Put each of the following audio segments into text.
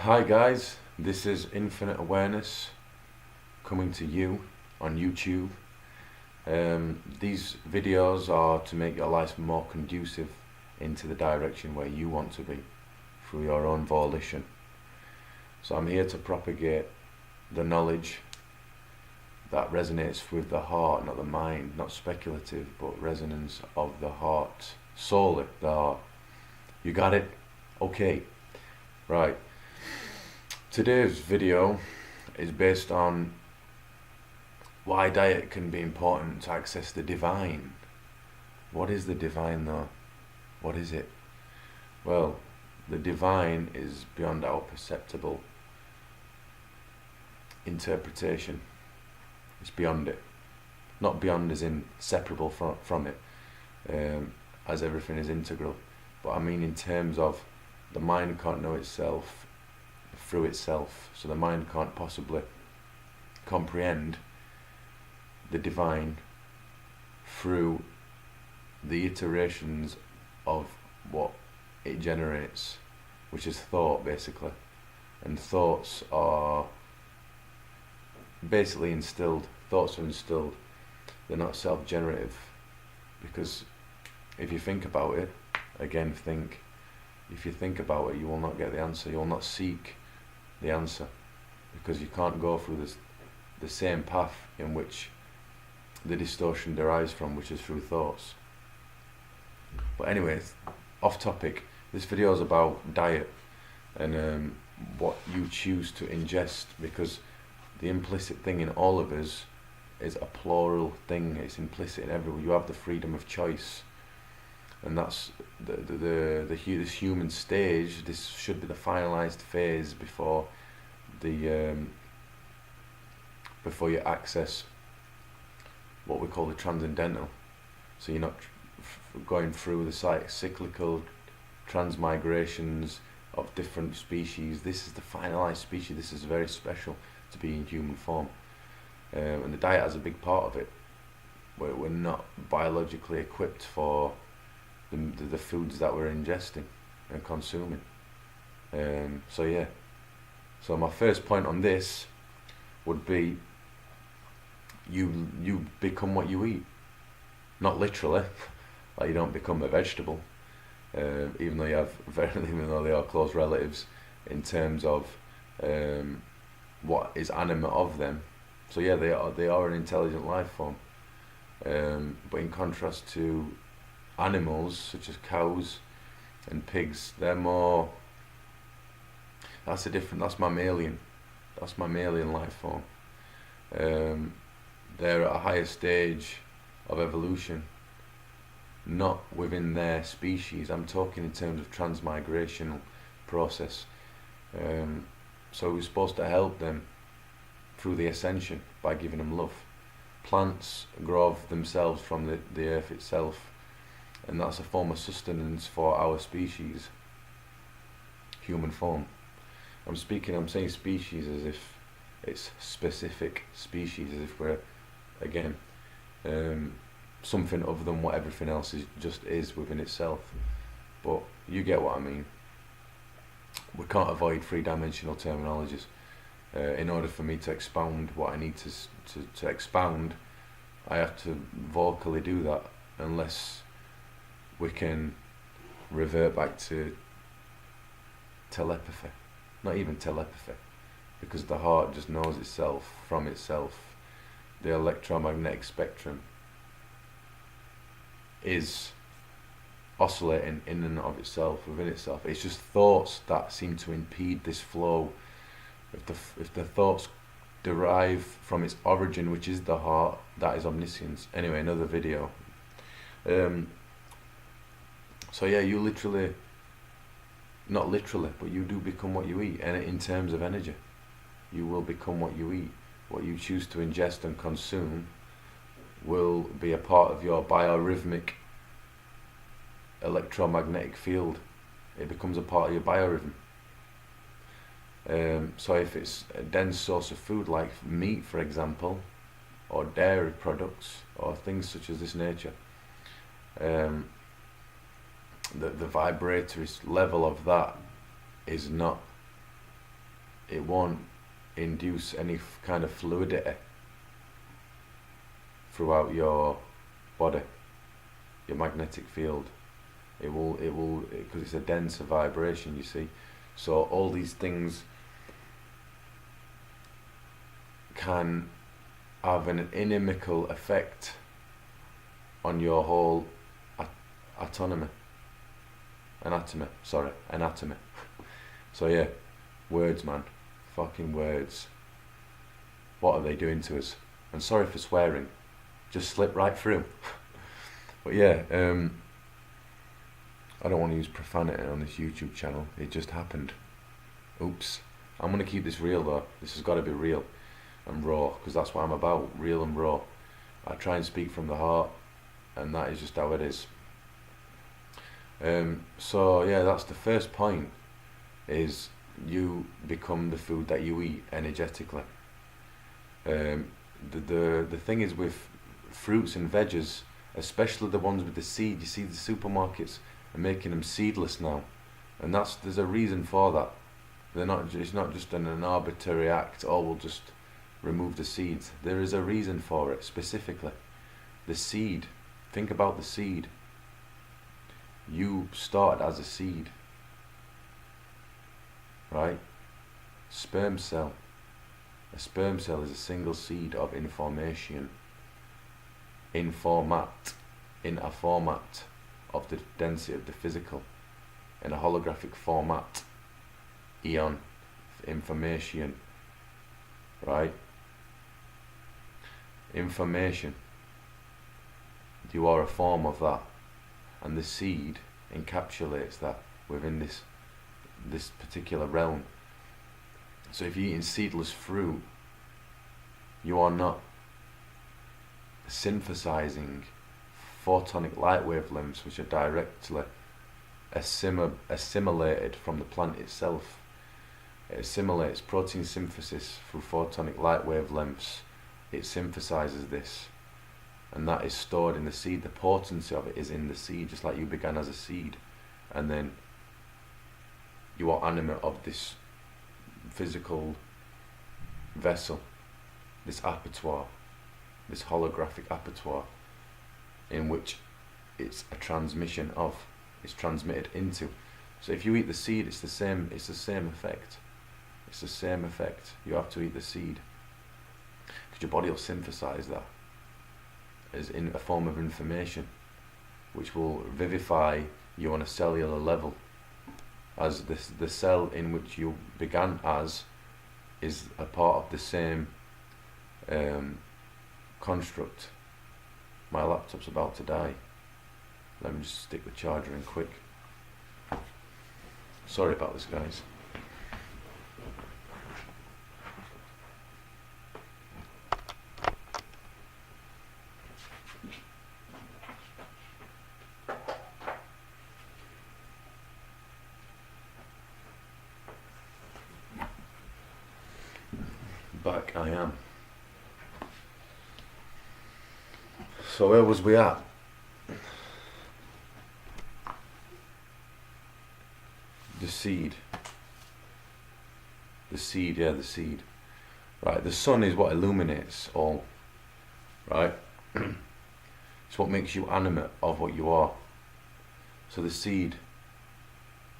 Hi guys, this is Infinite Awareness coming to you on YouTube. These videos are to make your life more conducive into the direction where you want to be through your own volition. So I'm here to propagate the knowledge that resonates with the heart, not the mind, not speculative, but resonance of the heart, solely the heart. You got it? Okay, right. Today's video is based on why diet can be important to access the divine. What is the divine though? What is it? Well, the divine is beyond our perceptible interpretation. It's beyond it. Not beyond as in separable from it, as everything is integral. But I mean in terms of the mind can't know itself through itself, so the mind can't possibly comprehend the divine through the iterations of what it generates, which is thought basically. And thoughts are basically instilled. Thoughts are instilled. They're not self-generative, because if you think about it, if you think about it, you will not get the answer. You will not seek the answer, because you can't go through the same path in which the distortion derives from, which is through thoughts. But anyways, off topic. This video is about diet and what you choose to ingest, because the implicit thing in all of us is a plural thing. It's implicit in everyone. You have the freedom of choice, and that's this human stage. This should be the finalized phase before before you access what we call the transcendental. So you're not going through the cyclical transmigrations of different species. This is the finalized species. This is very special to be in human form, and the diet has a big part of it. We're not biologically equipped for the foods that we're ingesting and consuming. So yeah. So my first point on this would be you become what you eat. Not literally, like you don't become a vegetable, even though they are close relatives in terms of what is animate of them. So yeah, they are an intelligent life form. But in contrast to animals such as cows and pigs, they're more. That's mammalian. That's mammalian life form. They're at a higher stage of evolution, not within their species. I'm talking in terms of transmigrational process. So we're supposed to help them through the ascension by giving them love. Plants grow of themselves from the earth itself, and that's a form of sustenance for our species, human form. I'm saying species as if it's specific species, as if we're, again, something other than what everything else is within itself. But you get what I mean. We can't avoid three-dimensional terminologies. In order for me to expound what I need to expound, I have to vocally do that, unless we can revert back to telepathy. Not even telepathy, because the heart just knows itself from itself. The electromagnetic spectrum is oscillating in and of itself, within itself. It's just thoughts that seem to impede this flow. If the thoughts derive from its origin, which is the heart, that is omniscience. Anyway, another video. So yeah, you literally, not literally, but you do become what you eat. And in terms of energy, you will become what you eat. What you choose to ingest and consume will be a part of your biorhythmic electromagnetic field. It becomes a part of your biorhythm. So if it's a dense source of food like meat, for example, or dairy products, or things such as this nature, the vibratory level of that is not it won't induce any kind of fluidity throughout your body, your magnetic field. It will, because it's a denser vibration, you see. So all these things can have an inimical effect on your whole anatomy. So yeah, words, man, fucking words. What are they doing to us? And sorry for swearing, just slip right through. But yeah, I don't want to use profanity on this YouTube channel. It just happened. Oops. I'm going to keep this real though. This has got to be real and raw, because that's what I'm about, real and raw. I try and speak from the heart, and that is just how it is. So yeah, that's the first point, is you become the food that you eat energetically. The thing is with fruits and veggies, especially the ones with the seed, you see the supermarkets are making them seedless now, and there's a reason for that. It's not just an arbitrary act, oh, we'll just remove the seeds. There is a reason for it, specifically. The seed, think about the seed. You started as a seed, right? Sperm cell. A sperm cell is a single seed of information in a format of the density of the physical, in a holographic format, eon, information, right? Information. You are a form of that, and the seed encapsulates that within this particular realm. So if you're eating seedless fruit, you are not synthesizing photonic light wavelengths which are directly assimilated from the plant itself. It assimilates protein synthesis through photonic light wavelengths. It synthesizes this, and that is stored in the seed. The potency of it is in the seed, just like you began as a seed, and then you are animate of this physical vessel, this apertoire, this holographic apertoire, in which it's transmitted into. So if you eat the seed, it's the same effect. It's the same effect. You have to eat the seed, because your body will synthesize that as in a form of information, which will vivify you on a cellular level, as the cell in which you began as is a part of the same construct. My laptop's about to die. Let me just stick the charger in quick. Sorry about this, guys. Back I am. So where was we at? The seed. The seed. Right, the sun is what illuminates all. Right? It's what makes you animate of what you are. So the seed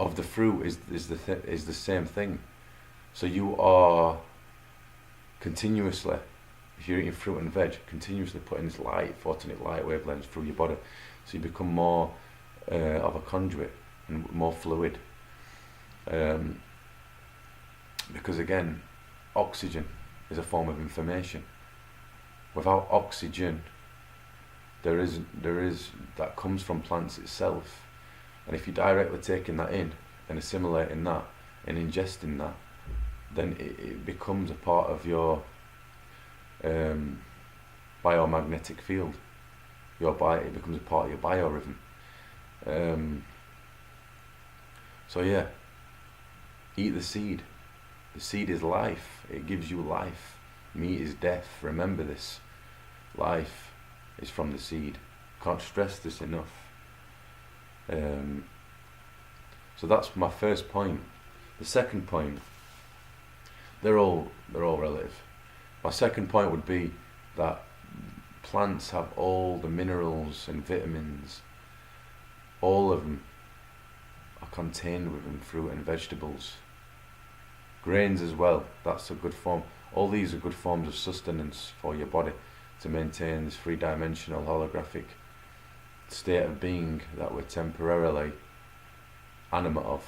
of the fruit is the same thing. So you are continuously, if you're eating fruit and veg, continuously putting this photonic light wavelengths through your body, so you become more of a conduit and more fluid. Because again, oxygen is a form of information. Without oxygen, there is that comes from plants itself, and if you're directly taking that in and assimilating that and ingesting that, then it becomes a part of your biomagnetic field. It becomes a part of your biorhythm. So yeah, eat the seed. The seed is life. It gives you life. Meat is death. Remember this. Life is from the seed. Can't stress this enough. So that's my first point. The second point they're all relative. My second point would be that plants have all the minerals and vitamins, all of them are contained within fruit and vegetables. Grains as well, that's a good form. All these are good forms of sustenance for your body to maintain this three-dimensional holographic state of being that we're temporarily animate of.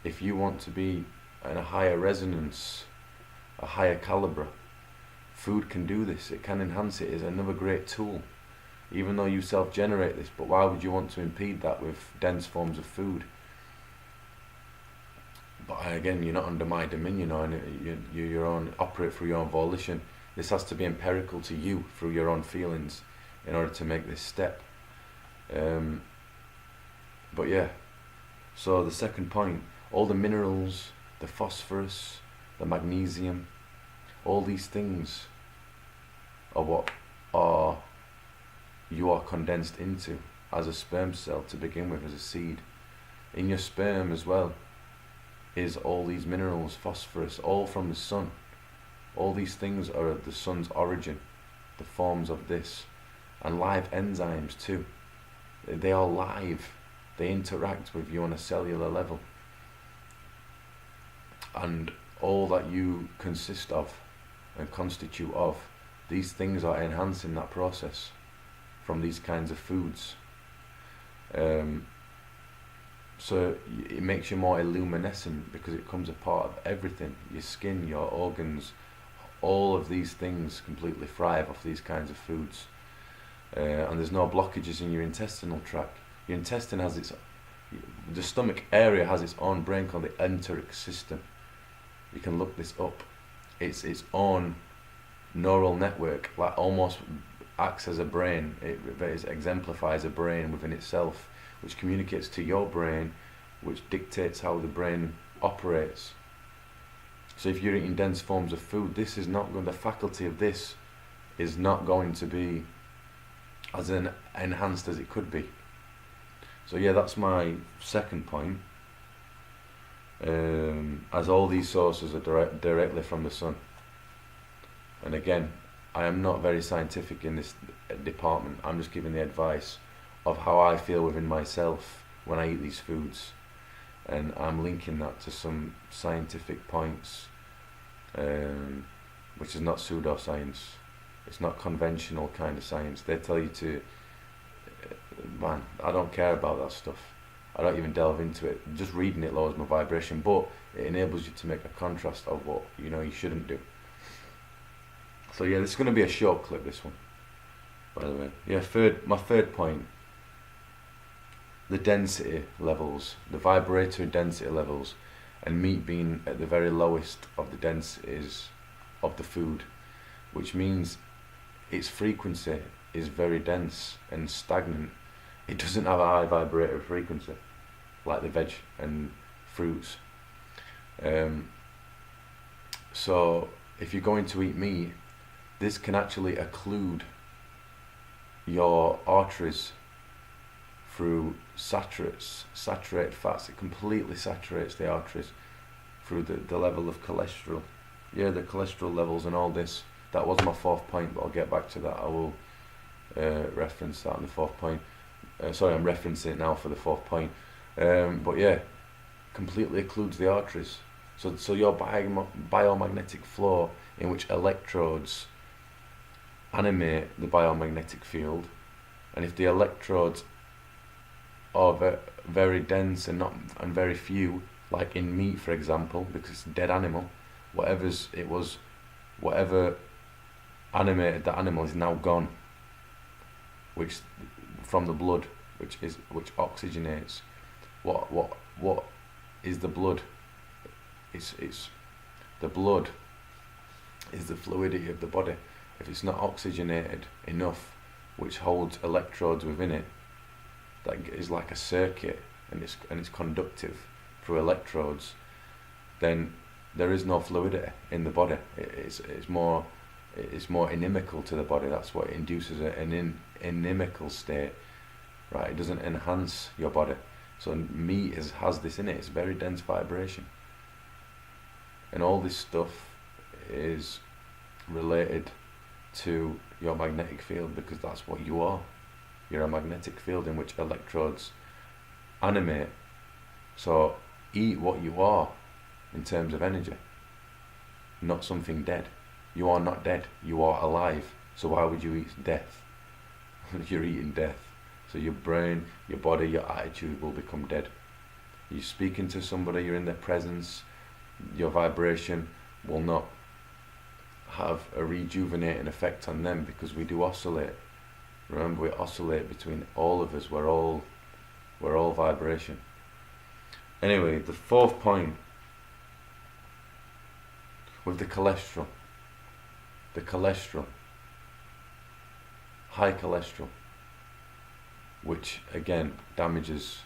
If you want to be in a higher resonance, a higher calibre, food can do this. It can enhance it. It's another great tool, even though you self-generate this. But why would you want to impede that with dense forms of food? But again, you're not under my dominion, or you're your own, operate through your own volition. This has to be empirical to you through your own feelings in order to make this step. But yeah, so the second point, all the minerals, the phosphorus, the magnesium, all these things are what you are condensed into as a sperm cell to begin with, as a seed. In your sperm as well is all these minerals, phosphorus, all from the sun. All these things are the sun's origin, the forms of this, and live enzymes too. They are live. They interact with you on a cellular level. And all that you consist of and constitute of, these things are enhancing that process from these kinds of foods. So it makes you more illuminescent because it comes a part of everything. Your skin, your organs, all of these things completely thrive off these kinds of foods. And there's no blockages in your intestinal tract. Your intestine has the stomach area has its own brain called the enteric system. You can look this up. It's its own neural network, like almost acts as a brain. It exemplifies a brain within itself, which communicates to your brain, which dictates how the brain operates. So if you're eating dense forms of food, this is not going, the faculty of this is not going to be as enhanced as it could be. So yeah, that's my second point. As all these sources are directly from the sun. And again, I am not very scientific in this department. I'm just giving the advice of how I feel within myself when I eat these foods, and I'm linking that to some scientific points, which is not pseudoscience. It's not conventional kind of science. They tell you to, man, I don't care about that stuff. I don't even delve into it. Just reading it lowers my vibration, but it enables you to make a contrast of what you shouldn't do. So yeah, this is going to be a short clip, this one, by the way. Yeah, my third point, the density levels, the vibratory density levels, and meat being at the very lowest of the densities of the food, which means its frequency is very dense and stagnant. It doesn't have a high vibratory frequency like the veg and fruits. So if you're going to eat meat, this can actually occlude your arteries through saturated fats. It completely saturates the arteries through the level of cholesterol. Yeah, the cholesterol levels and all this. That was my fourth point, but I'll get back to that. I will reference that in the fourth point. Sorry, I'm referencing it now for the fourth point. But yeah, completely occludes the arteries. So your biomagnetic flow, in which electrodes animate the biomagnetic field, and if the electrodes are very dense and very few, like in meat, for example, because it's a dead animal, whatever animated that animal is now gone, which from the blood, which oxygenates. What is the blood? It's the blood is the fluidity of the body. If it's not oxygenated enough, which holds electrodes within it, that is like a circuit, and it's conductive through electrodes, then there is no fluidity in the body. It's more inimical to the body. That's what induces an inimical state, right? It doesn't enhance your body. So meat has this in it. It's very dense vibration. And all this stuff is related to your magnetic field, because that's what you are. You're a magnetic field in which electrodes animate. So eat what you are in terms of energy, not something dead. You are not dead, you are alive. So why would you eat death? You're eating death. So your brain, your body, your attitude will become dead. You're speaking to somebody, you're in their presence, your vibration will not have a rejuvenating effect on them, because we do oscillate. Remember, we oscillate between all of us. We're all vibration. Anyway, the fourth point with the cholesterol, high cholesterol, which again damages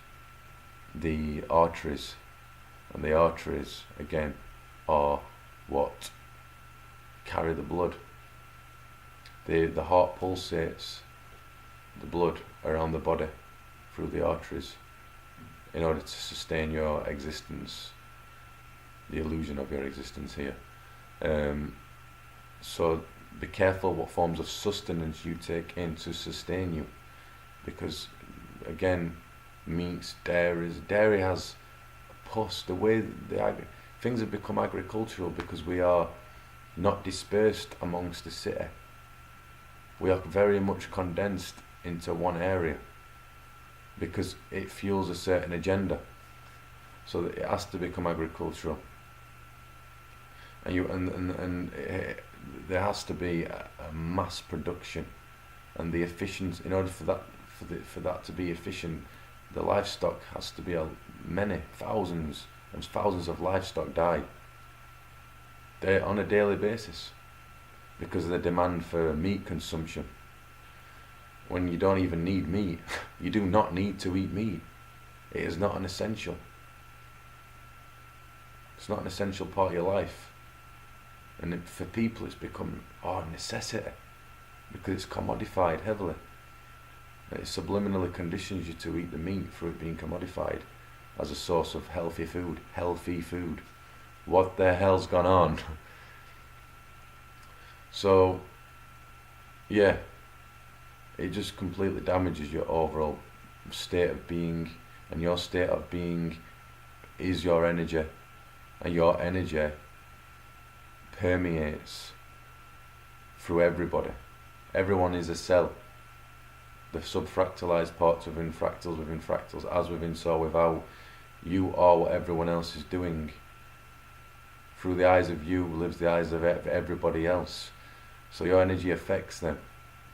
the arteries, and the arteries again are what carry the blood. The heart pulsates the blood around the body through the arteries in order to sustain your existence, the illusion of your existence here. So be careful what forms of sustenance you take in to sustain you, because again, meats, dairy has pus. The way things have become agricultural, because we are not dispersed amongst the city. We are very much condensed into one area because it fuels a certain agenda. So that it has to become agricultural, and there has to be a mass production, and the efficiency. In order for that to be efficient, the livestock has to be many thousands and thousands of livestock die on a daily basis because of the demand for meat consumption. When you don't even need meat, you do not need to eat meat. It is not an essential. It's not an essential part of your life. And for people it's become a necessity because it's commodified heavily. It subliminally conditions you to eat the meat through it being commodified as a source of healthy food. Healthy food. What the hell's gone on? So, yeah, it just completely damages your overall state of being, and your state of being is your energy, and your energy permeates through everybody. Everyone is a cell. The subfractalized parts within fractals, as within so without. You are what everyone else is doing. Through the eyes of you lives the eyes of everybody else. So your energy affects them.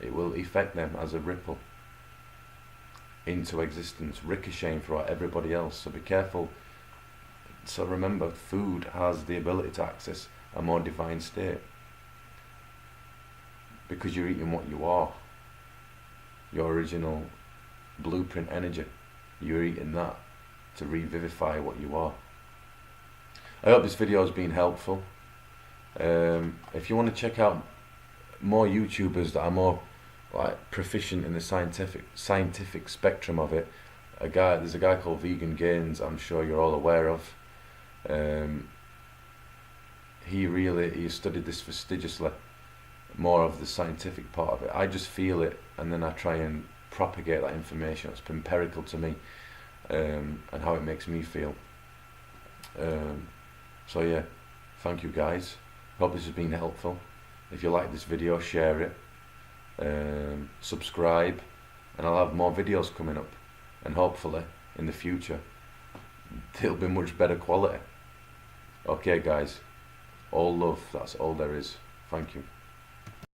It will affect them as a ripple into existence, ricocheting throughout everybody else. So be careful. So remember, food has the ability to access a more divine state because you're eating what you are. Your original blueprint energy. You're eating that to revivify what you are. I hope this video has been helpful. If you want to check out more YouTubers that are more like proficient in the scientific spectrum of it, there's a guy called Vegan Gains, I'm sure you're all aware of. He studied this fastidiously, more of the scientific part of it. I just feel it, and then I try and propagate that information. It's empirical to me, and how it makes me feel. So yeah, thank you guys. Hope this has been helpful. If you like this video, share it, subscribe, and I'll have more videos coming up, and hopefully in the future they'll be much better quality. Okay guys, all love, that's all there is. Thank you.